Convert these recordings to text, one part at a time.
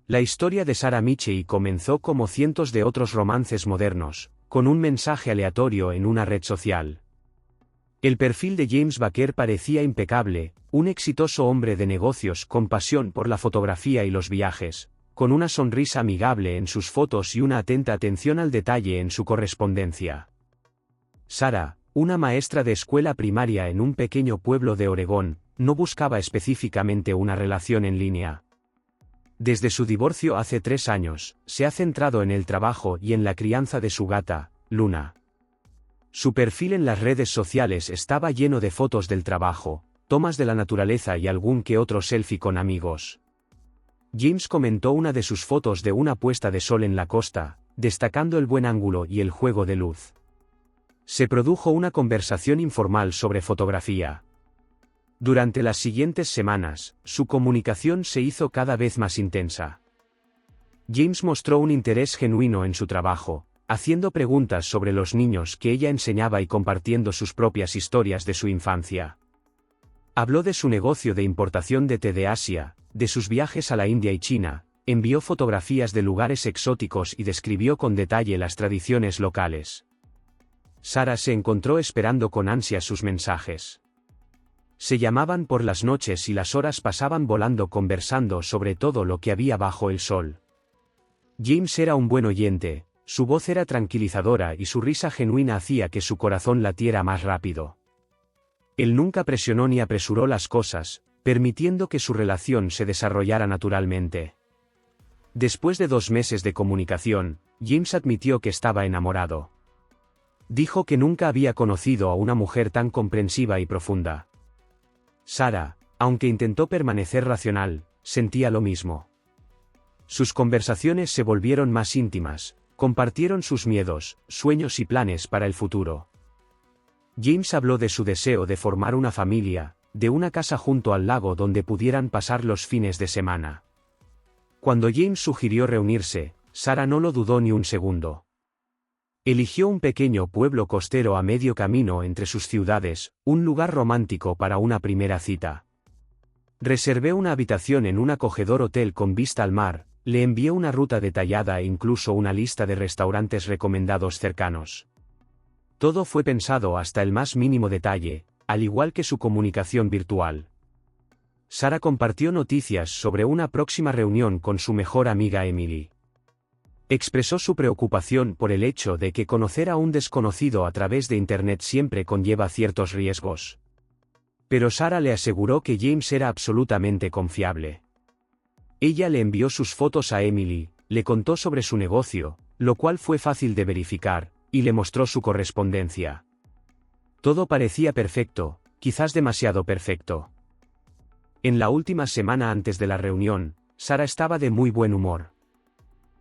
La historia de Sarah Michie comenzó como cientos de otros romances modernos, con un mensaje aleatorio en una red social. El perfil de James Baker parecía impecable, un exitoso hombre de negocios con pasión por la fotografía y los viajes, con una sonrisa amigable en sus fotos y una atenta atención al detalle en su correspondencia. Sarah, una maestra de escuela primaria en un pequeño pueblo de Oregón, no buscaba específicamente una relación en línea. Desde su divorcio hace 3 años, se ha centrado en el trabajo y en la crianza de su gata, Luna. Su perfil en las redes sociales estaba lleno de fotos del trabajo, tomas de la naturaleza y algún que otro selfie con amigos. James comentó una de sus fotos de una puesta de sol en la costa, destacando el buen ángulo y el juego de luz. Se produjo una conversación informal sobre fotografía. Durante las siguientes semanas, su comunicación se hizo cada vez más intensa. James mostró un interés genuino en su trabajo, haciendo preguntas sobre los niños que ella enseñaba y compartiendo sus propias historias de su infancia. Habló de su negocio de importación de té de Asia, de sus viajes a la India y China, envió fotografías de lugares exóticos y describió con detalle las tradiciones locales. Sarah se encontró esperando con ansia sus mensajes. Se llamaban por las noches y las horas pasaban volando conversando sobre todo lo que había bajo el sol. James era un buen oyente, su voz era tranquilizadora y su risa genuina hacía que su corazón latiera más rápido. Él nunca presionó ni apresuró las cosas, permitiendo que su relación se desarrollara naturalmente. Después de 2 meses de comunicación, James admitió que estaba enamorado. Dijo que nunca había conocido a una mujer tan comprensiva y profunda. Sarah, aunque intentó permanecer racional, sentía lo mismo. Sus conversaciones se volvieron más íntimas, compartieron sus miedos, sueños y planes para el futuro. James habló de su deseo de formar una familia, de una casa junto al lago donde pudieran pasar los fines de semana. Cuando James sugirió reunirse, Sarah no lo dudó ni un segundo. Eligió un pequeño pueblo costero a medio camino entre sus ciudades, un lugar romántico para una primera cita. Reservé una habitación en un acogedor hotel con vista al mar, le envié una ruta detallada e incluso una lista de restaurantes recomendados cercanos. Todo fue pensado hasta el más mínimo detalle, al igual que su comunicación virtual. Sarah compartió noticias sobre una próxima reunión con su mejor amiga Emily. Expresó su preocupación por el hecho de que conocer a un desconocido a través de Internet siempre conlleva ciertos riesgos. Pero Sarah le aseguró que James era absolutamente confiable. Ella le envió sus fotos a Emily, le contó sobre su negocio, lo cual fue fácil de verificar, y le mostró su correspondencia. Todo parecía perfecto, quizás demasiado perfecto. En la última semana antes de la reunión, Sarah estaba de muy buen humor.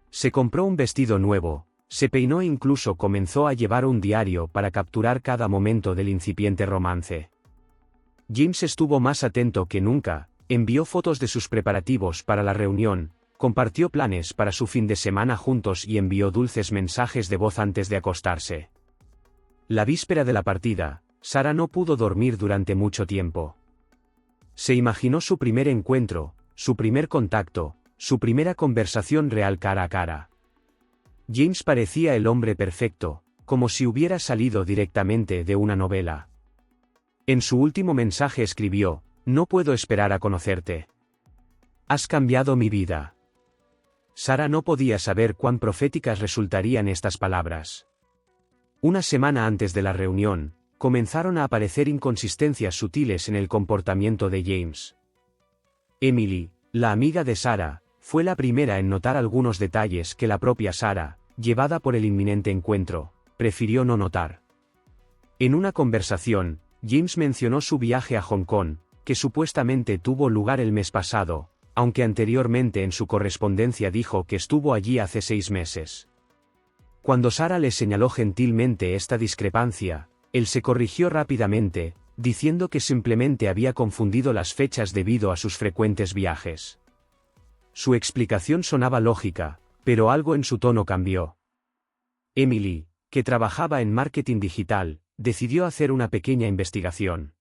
Se compró un vestido nuevo, se peinó e incluso comenzó a llevar un diario para capturar cada momento del incipiente romance. James estuvo más atento que nunca, envió fotos de sus preparativos para la reunión, compartió planes para su fin de semana juntos y envió dulces mensajes de voz antes de acostarse. La víspera de la partida, Sarah no pudo dormir durante mucho tiempo. Se imaginó su primer encuentro, su primer contacto, su primera conversación real cara a cara. James parecía el hombre perfecto, como si hubiera salido directamente de una novela. En su último mensaje escribió: "No puedo esperar a conocerte. Has cambiado mi vida". Sarah no podía saber cuán proféticas resultarían estas palabras. Una semana antes de la reunión, comenzaron a aparecer inconsistencias sutiles en el comportamiento de James. Emily, la amiga de Sarah, fue la primera en notar algunos detalles que la propia Sarah, llevada por el inminente encuentro, prefirió no notar. En una conversación, James mencionó su viaje a Hong Kong, que supuestamente tuvo lugar el mes pasado, aunque anteriormente en su correspondencia dijo que estuvo allí hace 6 meses. Cuando Sarah le señaló gentilmente esta discrepancia, él se corrigió rápidamente, diciendo que simplemente había confundido las fechas debido a sus frecuentes viajes. Su explicación sonaba lógica, pero algo en su tono cambió. Emily, que trabajaba en marketing digital, decidió hacer una pequeña investigación.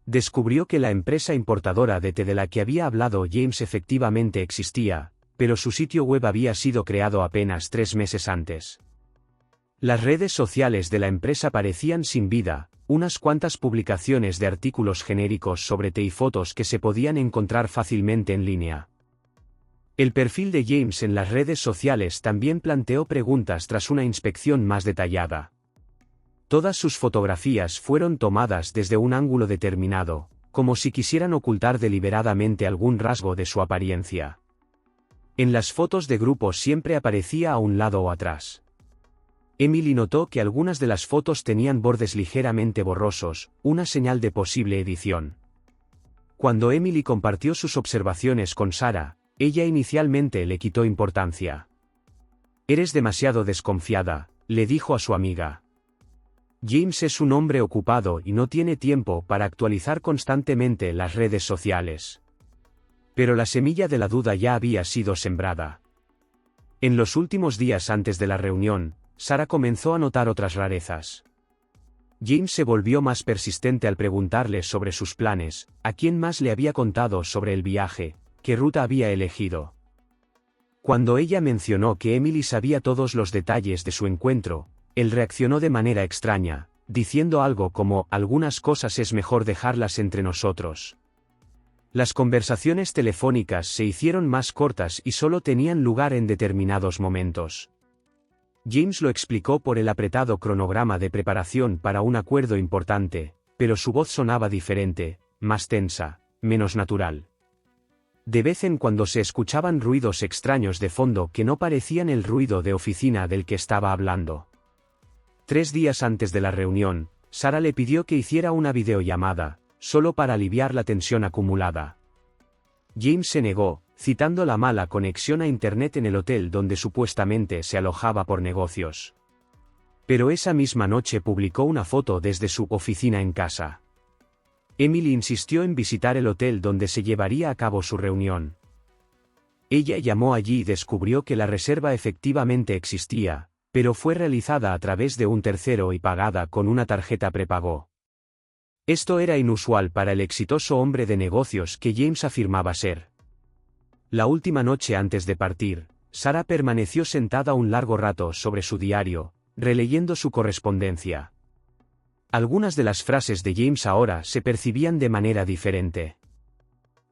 Descubrió que la empresa importadora de té de la que había hablado James efectivamente existía, pero su sitio web había sido creado apenas 3 meses antes. Las redes sociales de la empresa parecían sin vida, unas cuantas publicaciones de artículos genéricos sobre té y fotos que se podían encontrar fácilmente en línea. El perfil de James en las redes sociales también planteó preguntas tras una inspección más detallada. Todas sus fotografías fueron tomadas desde un ángulo determinado, como si quisieran ocultar deliberadamente algún rasgo de su apariencia. En las fotos de grupo siempre aparecía a un lado o atrás. Emily notó que algunas de las fotos tenían bordes ligeramente borrosos, una señal de posible edición. Cuando Emily compartió sus observaciones con Sarah, ella inicialmente le quitó importancia. «Eres demasiado desconfiada», le dijo a su amiga. James es un hombre ocupado y no tiene tiempo para actualizar constantemente las redes sociales. Pero la semilla de la duda ya había sido sembrada. En los últimos días antes de la reunión, Sarah comenzó a notar otras rarezas. James se volvió más persistente al preguntarle sobre sus planes, a quién más le había contado sobre el viaje, qué ruta había elegido. Cuando ella mencionó que Emily sabía todos los detalles de su encuentro, él reaccionó de manera extraña, diciendo algo como: «Algunas cosas es mejor dejarlas entre nosotros». Las conversaciones telefónicas se hicieron más cortas y solo tenían lugar en determinados momentos. James lo explicó por el apretado cronograma de preparación para un acuerdo importante, pero su voz sonaba diferente, más tensa, menos natural. De vez en cuando se escuchaban ruidos extraños de fondo que no parecían el ruido de oficina del que estaba hablando. 3 días antes de la reunión, Sarah le pidió que hiciera una videollamada, solo para aliviar la tensión acumulada. James se negó, citando la mala conexión a Internet en el hotel donde supuestamente se alojaba por negocios. Pero esa misma noche publicó una foto desde su oficina en casa. Emily insistió en visitar el hotel donde se llevaría a cabo su reunión. Ella llamó allí y descubrió que la reserva efectivamente existía, pero fue realizada a través de un tercero y pagada con una tarjeta prepago. Esto era inusual para el exitoso hombre de negocios que James afirmaba ser. La última noche antes de partir, Sarah permaneció sentada un largo rato sobre su diario, releyendo su correspondencia. Algunas de las frases de James ahora se percibían de manera diferente.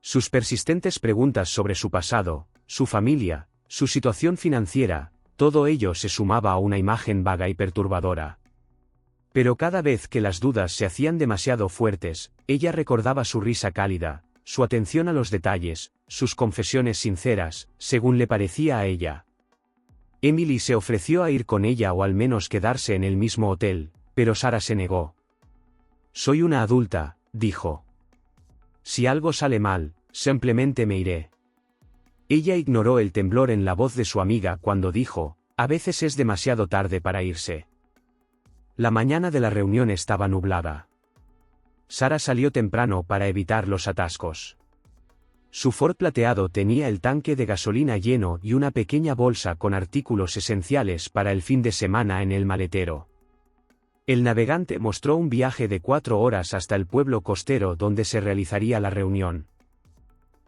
Sus persistentes preguntas sobre su pasado, su familia, su situación financiera, todo ello se sumaba a una imagen vaga y perturbadora. Pero cada vez que las dudas se hacían demasiado fuertes, ella recordaba su risa cálida, su atención a los detalles, sus confesiones sinceras, según le parecía a ella. Emily se ofreció a ir con ella o al menos quedarse en el mismo hotel, pero Sarah se negó. «Soy una adulta», dijo. «Si algo sale mal, simplemente me iré». Ella ignoró el temblor en la voz de su amiga cuando dijo: «A veces es demasiado tarde para irse». La mañana de la reunión estaba nublada. Sarah salió temprano para evitar los atascos. Su Ford plateado tenía el tanque de gasolina lleno y una pequeña bolsa con artículos esenciales para el fin de semana en el maletero. El navegante mostró un viaje de 4 horas hasta el pueblo costero donde se realizaría la reunión.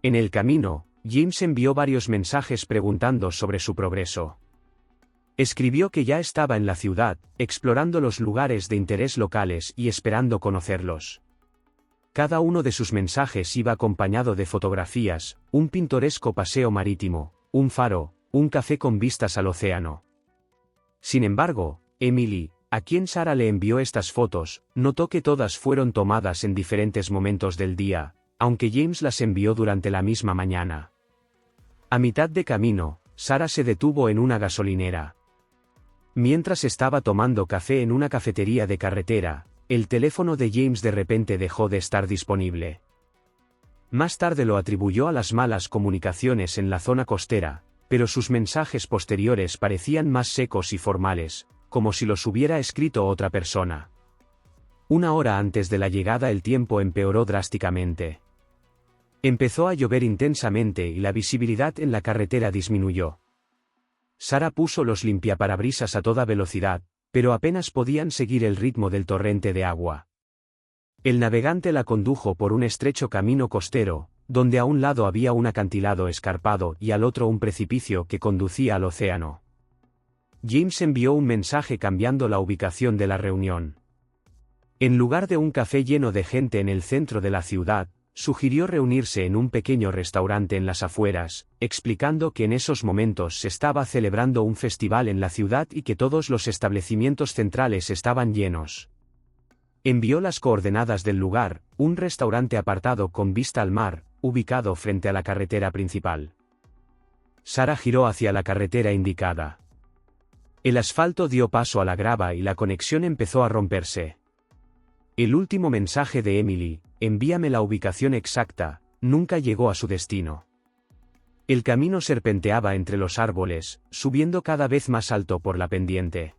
En el camino, James envió varios mensajes preguntando sobre su progreso. Escribió que ya estaba en la ciudad, explorando los lugares de interés locales y esperando conocerlos. Cada uno de sus mensajes iba acompañado de fotografías, un pintoresco paseo marítimo, un faro, un café con vistas al océano. Sin embargo, Emily, a quien Sarah le envió estas fotos, notó que todas fueron tomadas en diferentes momentos del día, aunque James las envió durante la misma mañana. A mitad de camino, Sarah se detuvo en una gasolinera. Mientras estaba tomando café en una cafetería de carretera, el teléfono de James de repente dejó de estar disponible. Más tarde lo atribuyó a las malas comunicaciones en la zona costera, pero sus mensajes posteriores parecían más secos y formales, como si los hubiera escrito otra persona. 1 hora antes de la llegada el tiempo empeoró drásticamente. Empezó a llover intensamente y la visibilidad en la carretera disminuyó. Sarah puso los limpiaparabrisas a toda velocidad, pero apenas podían seguir el ritmo del torrente de agua. El navegante la condujo por un estrecho camino costero, donde a un lado había un acantilado escarpado y al otro un precipicio que conducía al océano. James envió un mensaje cambiando la ubicación de la reunión. En lugar de un café lleno de gente en el centro de la ciudad, sugirió reunirse en un pequeño restaurante en las afueras, explicando que en esos momentos se estaba celebrando un festival en la ciudad y que todos los establecimientos centrales estaban llenos. Envió las coordenadas del lugar, un restaurante apartado con vista al mar, ubicado frente a la carretera principal. Sarah giró hacia la carretera indicada. El asfalto dio paso a la grava y la conexión empezó a romperse. El último mensaje de Emily, envíame la ubicación exacta, nunca llegó a su destino. El camino serpenteaba entre los árboles, subiendo cada vez más alto por la pendiente.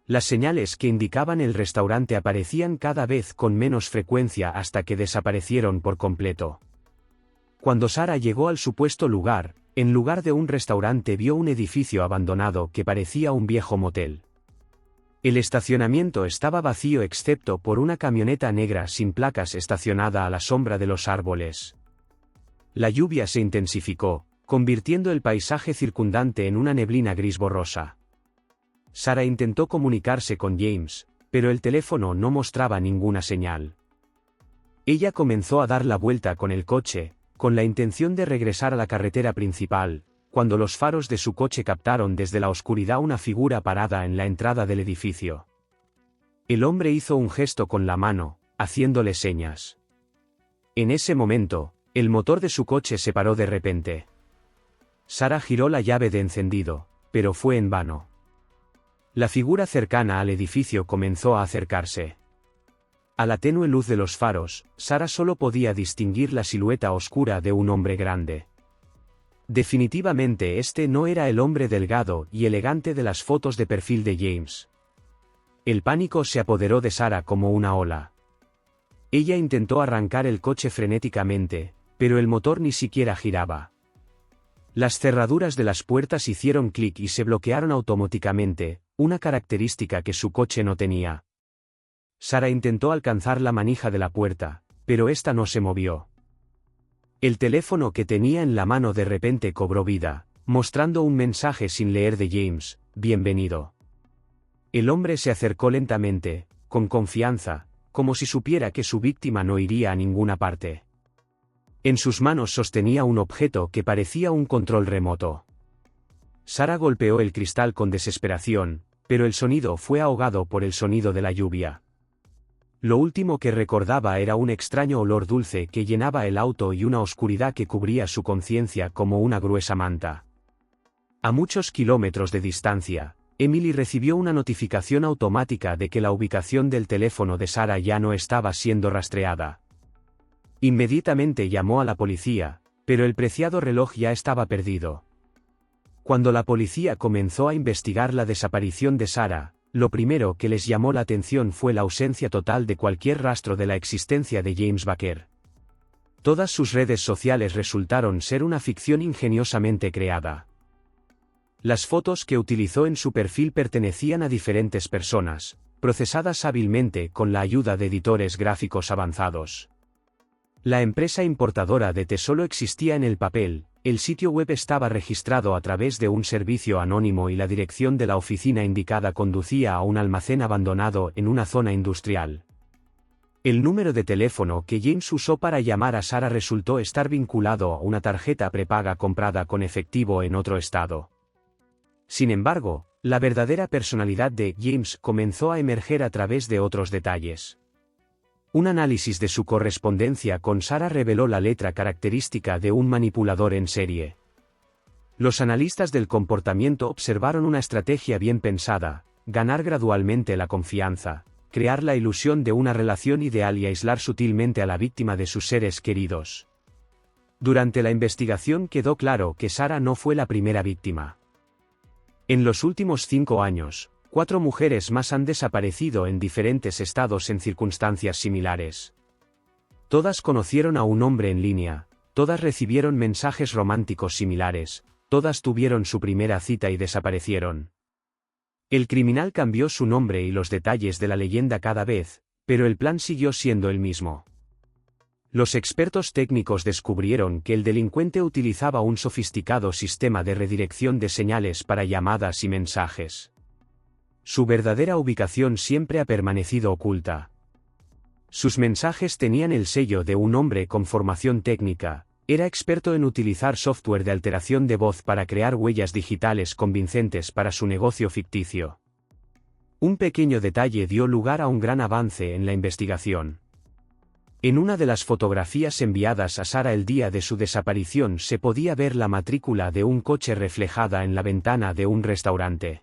Las señales que indicaban el restaurante aparecían cada vez con menos frecuencia hasta que desaparecieron por completo. Cuando Sarah llegó al supuesto lugar, en lugar de un restaurante vio un edificio abandonado que parecía un viejo motel. El estacionamiento estaba vacío excepto por una camioneta negra sin placas estacionada a la sombra de los árboles. La lluvia se intensificó, convirtiendo el paisaje circundante en una neblina gris borrosa. Sarah intentó comunicarse con James, pero el teléfono no mostraba ninguna señal. Ella comenzó a dar la vuelta con el coche, con la intención de regresar a la carretera principal, cuando los faros de su coche captaron desde la oscuridad una figura parada en la entrada del edificio. El hombre hizo un gesto con la mano, haciéndole señas. En ese momento, el motor de su coche se paró de repente. Sarah giró la llave de encendido, pero fue en vano. La figura cercana al edificio comenzó a acercarse. A la tenue luz de los faros, Sarah solo podía distinguir la silueta oscura de un hombre grande. Definitivamente este no era el hombre delgado y elegante de las fotos de perfil de James. El pánico se apoderó de Sarah como una ola. Ella intentó arrancar el coche frenéticamente, pero el motor ni siquiera giraba. Las cerraduras de las puertas hicieron clic y se bloquearon automáticamente, una característica que su coche no tenía. Sarah intentó alcanzar la manija de la puerta, pero esta no se movió. El teléfono que tenía en la mano de repente cobró vida, mostrando un mensaje sin leer de James: bienvenido. El hombre se acercó lentamente, con confianza, como si supiera que su víctima no iría a ninguna parte. En sus manos sostenía un objeto que parecía un control remoto. Sarah golpeó el cristal con desesperación, pero el sonido fue ahogado por el sonido de la lluvia. Lo último que recordaba era un extraño olor dulce que llenaba el auto y una oscuridad que cubría su conciencia como una gruesa manta. A muchos kilómetros de distancia, Emily recibió una notificación automática de que la ubicación del teléfono de Sarah ya no estaba siendo rastreada. Inmediatamente llamó a la policía, pero el preciado reloj ya estaba perdido. Cuando la policía comenzó a investigar la desaparición de Sarah, lo primero que les llamó la atención fue la ausencia total de cualquier rastro de la existencia de James Baker. Todas sus redes sociales resultaron ser una ficción ingeniosamente creada. Las fotos que utilizó en su perfil pertenecían a diferentes personas, procesadas hábilmente con la ayuda de editores gráficos avanzados. La empresa importadora de té solo existía en el papel, el sitio web estaba registrado a través de un servicio anónimo y la dirección de la oficina indicada conducía a un almacén abandonado en una zona industrial. El número de teléfono que James usó para llamar a Sarah resultó estar vinculado a una tarjeta prepaga comprada con efectivo en otro estado. Sin embargo, la verdadera personalidad de James comenzó a emerger a través de otros detalles. Un análisis de su correspondencia con Sarah reveló la letra característica de un manipulador en serie. Los analistas del comportamiento observaron una estrategia bien pensada: ganar gradualmente la confianza, crear la ilusión de una relación ideal y aislar sutilmente a la víctima de sus seres queridos. Durante la investigación quedó claro que Sarah no fue la primera víctima. En los últimos 5 años, 4 mujeres más han desaparecido en diferentes estados en circunstancias similares. Todas conocieron a un hombre en línea, todas recibieron mensajes románticos similares, todas tuvieron su primera cita y desaparecieron. El criminal cambió su nombre y los detalles de la leyenda cada vez, pero el plan siguió siendo el mismo. Los expertos técnicos descubrieron que el delincuente utilizaba un sofisticado sistema de redirección de señales para llamadas y mensajes. Su verdadera ubicación siempre ha permanecido oculta. Sus mensajes tenían el sello de un hombre con formación técnica. Era experto en utilizar software de alteración de voz para crear huellas digitales convincentes para su negocio ficticio. Un pequeño detalle dio lugar a un gran avance en la investigación. En una de las fotografías enviadas a Sarah el día de su desaparición se podía ver la matrícula de un coche reflejada en la ventana de un restaurante.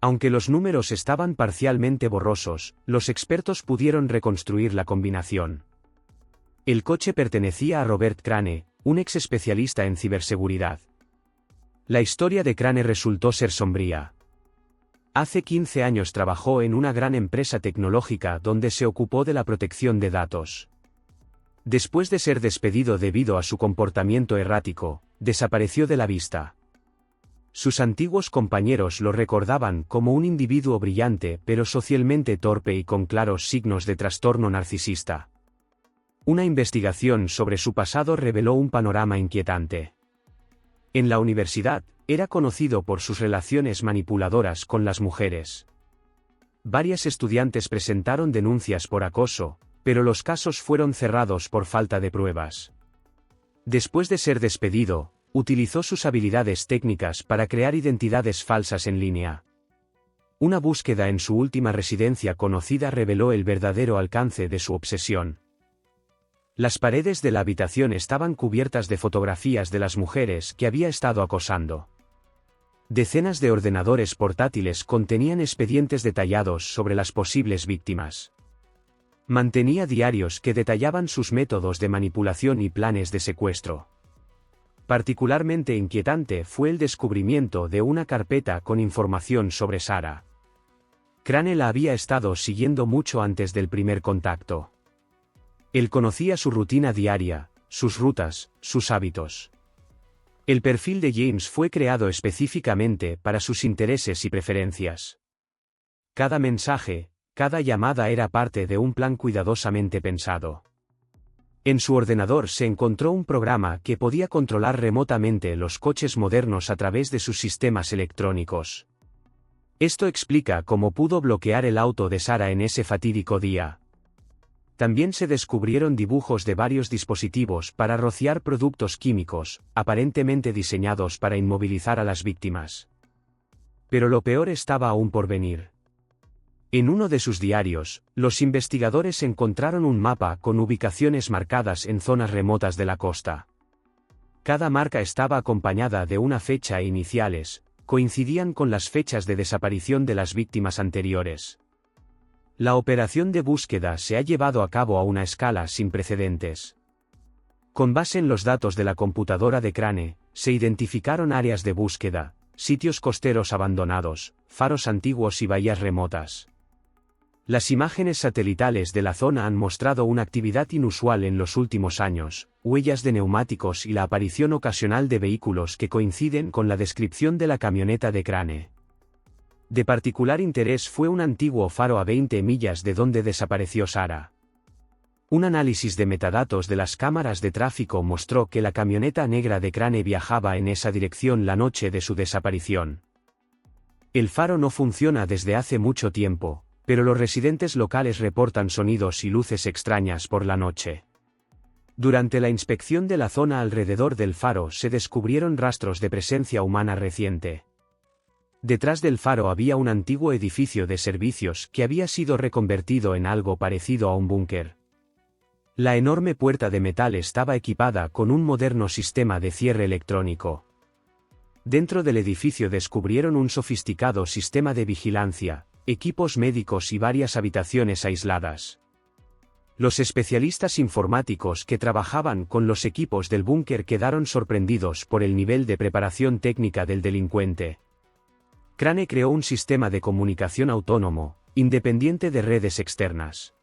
Aunque los números estaban parcialmente borrosos, los expertos pudieron reconstruir la combinación. El coche pertenecía a Robert Crane, un ex especialista en ciberseguridad. La historia de Crane resultó ser sombría. Hace 15 años trabajó en una gran empresa tecnológica donde se ocupó de la protección de datos. Después de ser despedido debido a su comportamiento errático, desapareció de la vista. Sus antiguos compañeros lo recordaban como un individuo brillante pero socialmente torpe y con claros signos de trastorno narcisista. Una investigación sobre su pasado reveló un panorama inquietante. En la universidad, era conocido por sus relaciones manipuladoras con las mujeres. Varias estudiantes presentaron denuncias por acoso, pero los casos fueron cerrados por falta de pruebas. Después de ser despedido, utilizó sus habilidades técnicas para crear identidades falsas en línea. Una búsqueda en su última residencia conocida reveló el verdadero alcance de su obsesión. Las paredes de la habitación estaban cubiertas de fotografías de las mujeres que había estado acosando. Decenas de ordenadores portátiles contenían expedientes detallados sobre las posibles víctimas. Mantenía diarios que detallaban sus métodos de manipulación y planes de secuestro. Particularmente inquietante fue el descubrimiento de una carpeta con información sobre Sarah. Crane la había estado siguiendo mucho antes del primer contacto. Él conocía su rutina diaria, sus rutas, sus hábitos. El perfil de James fue creado específicamente para sus intereses y preferencias. Cada mensaje, cada llamada era parte de un plan cuidadosamente pensado. En su ordenador se encontró un programa que podía controlar remotamente los coches modernos a través de sus sistemas electrónicos. Esto explica cómo pudo bloquear el auto de Sarah en ese fatídico día. También se descubrieron dibujos de varios dispositivos para rociar productos químicos, aparentemente diseñados para inmovilizar a las víctimas. Pero lo peor estaba aún por venir. En uno de sus diarios, los investigadores encontraron un mapa con ubicaciones marcadas en zonas remotas de la costa. Cada marca estaba acompañada de una fecha e iniciales, coincidían con las fechas de desaparición de las víctimas anteriores. La operación de búsqueda se ha llevado a cabo a una escala sin precedentes. Con base en los datos de la computadora de Crane, se identificaron áreas de búsqueda, sitios costeros abandonados, faros antiguos y bahías remotas. Las imágenes satelitales de la zona han mostrado una actividad inusual en los últimos años, huellas de neumáticos y la aparición ocasional de vehículos que coinciden con la descripción de la camioneta de Crane. De particular interés fue un antiguo faro a 20 millas de donde desapareció Sarah. Un análisis de metadatos de las cámaras de tráfico mostró que la camioneta negra de Crane viajaba en esa dirección la noche de su desaparición. El faro no funciona desde hace mucho tiempo, pero los residentes locales reportan sonidos y luces extrañas por la noche. Durante la inspección de la zona alrededor del faro se descubrieron rastros de presencia humana reciente. Detrás del faro había un antiguo edificio de servicios que había sido reconvertido en algo parecido a un búnker. La enorme puerta de metal estaba equipada con un moderno sistema de cierre electrónico. Dentro del edificio descubrieron un sofisticado sistema de vigilancia, equipos médicos y varias habitaciones aisladas. Los especialistas informáticos que trabajaban con los equipos del búnker quedaron sorprendidos por el nivel de preparación técnica del delincuente. Crane creó un sistema de comunicación autónomo, independiente de redes externas.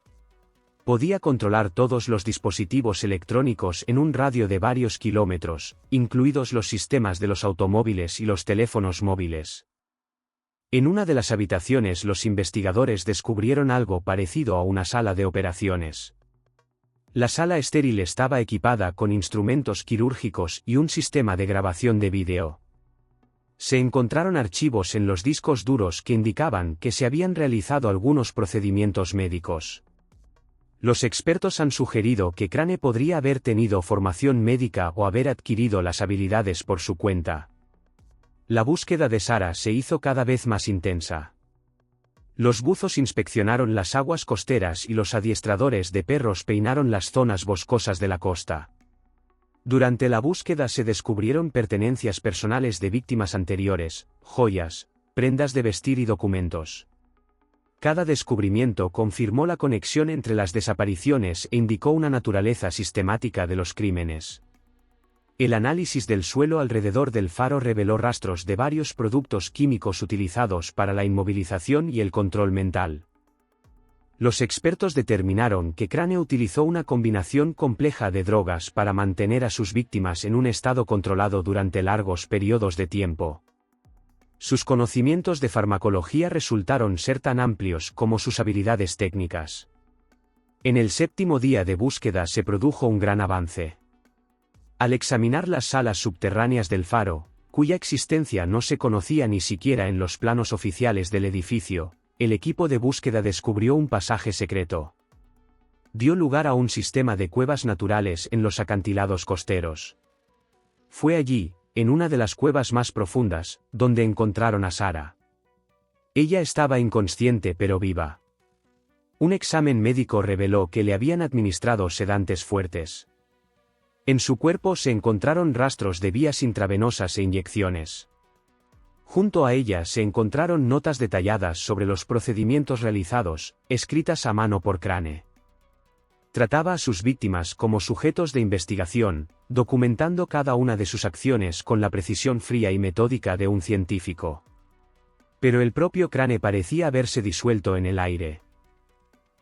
Podía controlar todos los dispositivos electrónicos en un radio de varios kilómetros, incluidos los sistemas de los automóviles y los teléfonos móviles. En una de las habitaciones los investigadores descubrieron algo parecido a una sala de operaciones. La sala estéril estaba equipada con instrumentos quirúrgicos y un sistema de grabación de vídeo. Se encontraron archivos en los discos duros que indicaban que se habían realizado algunos procedimientos médicos. Los expertos han sugerido que Crane podría haber tenido formación médica o haber adquirido las habilidades por su cuenta. La búsqueda de Sarah se hizo cada vez más intensa. Los buzos inspeccionaron las aguas costeras y los adiestradores de perros peinaron las zonas boscosas de la costa. Durante la búsqueda se descubrieron pertenencias personales de víctimas anteriores, joyas, prendas de vestir y documentos. Cada descubrimiento confirmó la conexión entre las desapariciones e indicó una naturaleza sistemática de los crímenes. El análisis del suelo alrededor del faro reveló rastros de varios productos químicos utilizados para la inmovilización y el control mental. Los expertos determinaron que Crane utilizó una combinación compleja de drogas para mantener a sus víctimas en un estado controlado durante largos periodos de tiempo. Sus conocimientos de farmacología resultaron ser tan amplios como sus habilidades técnicas. En el 7º día de búsqueda se produjo un gran avance. Al examinar las salas subterráneas del faro, cuya existencia no se conocía ni siquiera en los planos oficiales del edificio, el equipo de búsqueda descubrió un pasaje secreto. Dio lugar a un sistema de cuevas naturales en los acantilados costeros. Fue allí, en una de las cuevas más profundas, donde encontraron a Sarah. Ella estaba inconsciente pero viva. Un examen médico reveló que le habían administrado sedantes fuertes. En su cuerpo se encontraron rastros de vías intravenosas e inyecciones. Junto a ella se encontraron notas detalladas sobre los procedimientos realizados, escritas a mano por Crane. Trataba a sus víctimas como sujetos de investigación, documentando cada una de sus acciones con la precisión fría y metódica de un científico. Pero el propio Crane parecía haberse disuelto en el aire.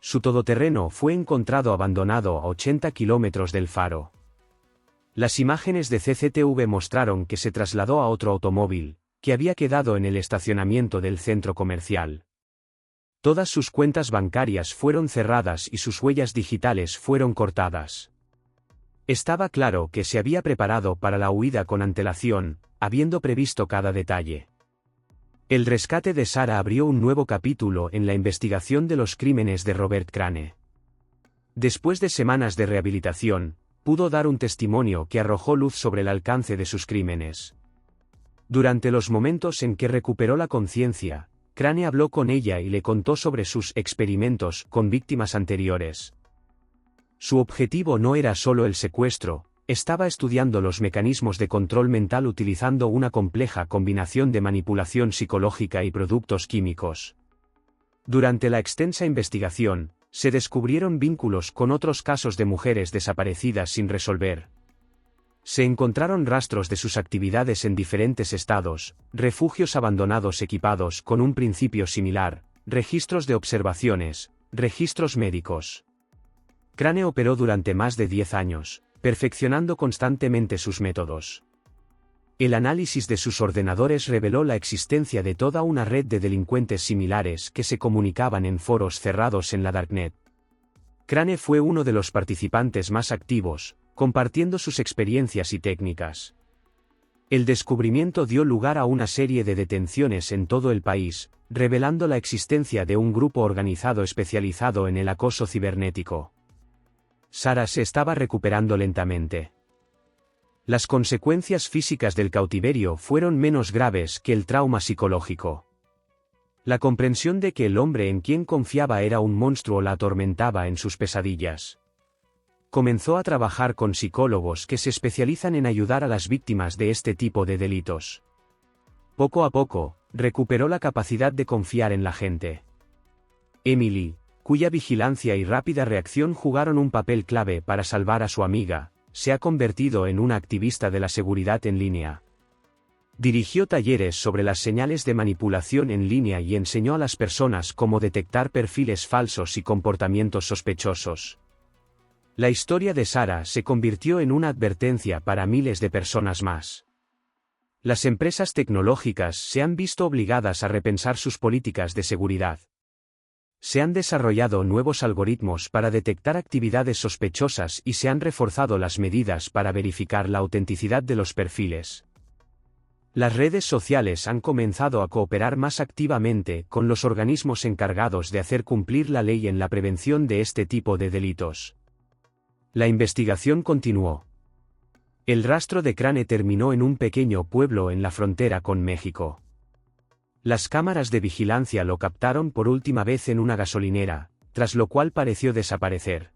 Su todoterreno fue encontrado abandonado a 80 kilómetros del faro. Las imágenes de CCTV mostraron que se trasladó a otro automóvil, que había quedado en el estacionamiento del centro comercial. Todas sus cuentas bancarias fueron cerradas y sus huellas digitales fueron cortadas. Estaba claro que se había preparado para la huida con antelación, habiendo previsto cada detalle. El rescate de Sarah abrió un nuevo capítulo en la investigación de los crímenes de Robert Crane. Después de semanas de rehabilitación, pudo dar un testimonio que arrojó luz sobre el alcance de sus crímenes. Durante los momentos en que recuperó la conciencia, Crane habló con ella y le contó sobre sus experimentos con víctimas anteriores. Su objetivo no era solo el secuestro, estaba estudiando los mecanismos de control mental utilizando una compleja combinación de manipulación psicológica y productos químicos. Durante la extensa investigación, se descubrieron vínculos con otros casos de mujeres desaparecidas sin resolver. Se encontraron rastros de sus actividades en diferentes estados, refugios abandonados equipados con un principio similar, registros de observaciones, registros médicos. Crane operó durante más de 10 años, perfeccionando constantemente sus métodos. El análisis de sus ordenadores reveló la existencia de toda una red de delincuentes similares que se comunicaban en foros cerrados en la Darknet. Crane fue uno de los participantes más activos, compartiendo sus experiencias y técnicas. El descubrimiento dio lugar a una serie de detenciones en todo el país, revelando la existencia de un grupo organizado especializado en el acoso cibernético. Sarah se estaba recuperando lentamente. Las consecuencias físicas del cautiverio fueron menos graves que el trauma psicológico. La comprensión de que el hombre en quien confiaba era un monstruo la atormentaba en sus pesadillas. Comenzó a trabajar con psicólogos que se especializan en ayudar a las víctimas de este tipo de delitos. Poco a poco, recuperó la capacidad de confiar en la gente. Emily, cuya vigilancia y rápida reacción jugaron un papel clave para salvar a su amiga, se ha convertido en una activista de la seguridad en línea. Dirigió talleres sobre las señales de manipulación en línea y enseñó a las personas cómo detectar perfiles falsos y comportamientos sospechosos. La historia de Sarah se convirtió en una advertencia para miles de personas más. Las empresas tecnológicas se han visto obligadas a repensar sus políticas de seguridad. Se han desarrollado nuevos algoritmos para detectar actividades sospechosas y se han reforzado las medidas para verificar la autenticidad de los perfiles. Las redes sociales han comenzado a cooperar más activamente con los organismos encargados de hacer cumplir la ley en la prevención de este tipo de delitos. La investigación continuó. El rastro de Crane terminó en un pequeño pueblo en la frontera con México. Las cámaras de vigilancia lo captaron por última vez en una gasolinera, tras lo cual pareció desaparecer.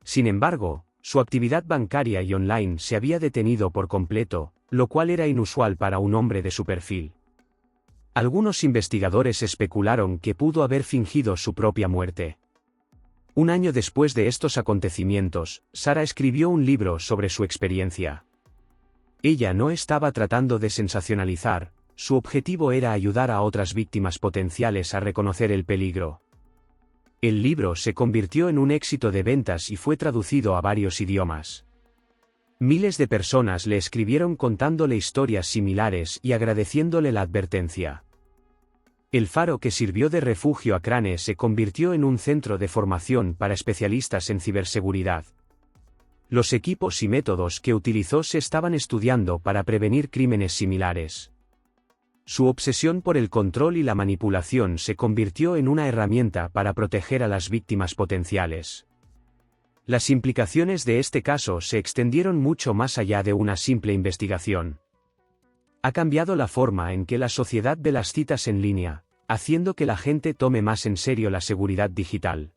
Sin embargo, su actividad bancaria y online se había detenido por completo, lo cual era inusual para un hombre de su perfil. Algunos investigadores especularon que pudo haber fingido su propia muerte. Un año después de estos acontecimientos, Sara escribió un libro sobre su experiencia. Ella no estaba tratando de sensacionalizar, su objetivo era ayudar a otras víctimas potenciales a reconocer el peligro. El libro se convirtió en un éxito de ventas y fue traducido a varios idiomas. Miles de personas le escribieron contándole historias similares y agradeciéndole la advertencia. El faro que sirvió de refugio a Crane se convirtió en un centro de formación para especialistas en ciberseguridad. Los equipos y métodos que utilizó se estaban estudiando para prevenir crímenes similares. Su obsesión por el control y la manipulación se convirtió en una herramienta para proteger a las víctimas potenciales. Las implicaciones de este caso se extendieron mucho más allá de una simple investigación. Ha cambiado la forma en que la sociedad ve las citas en línea, haciendo que la gente tome más en serio la seguridad digital.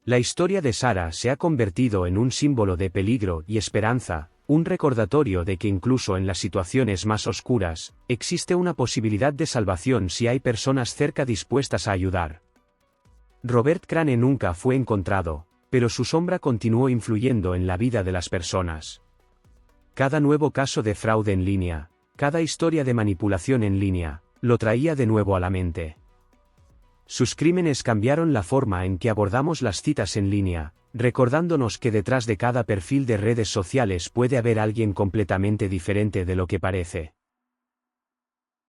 La historia de Sara se ha convertido en un símbolo de peligro y esperanza, un recordatorio de que incluso en las situaciones más oscuras, existe una posibilidad de salvación si hay personas cerca dispuestas a ayudar. Robert Crane nunca fue encontrado, pero su sombra continuó influyendo en la vida de las personas. Cada nuevo caso de fraude en línea, cada historia de manipulación en línea, lo traía de nuevo a la mente. Sus crímenes cambiaron la forma en que abordamos las citas en línea, recordándonos que detrás de cada perfil de redes sociales puede haber alguien completamente diferente de lo que parece.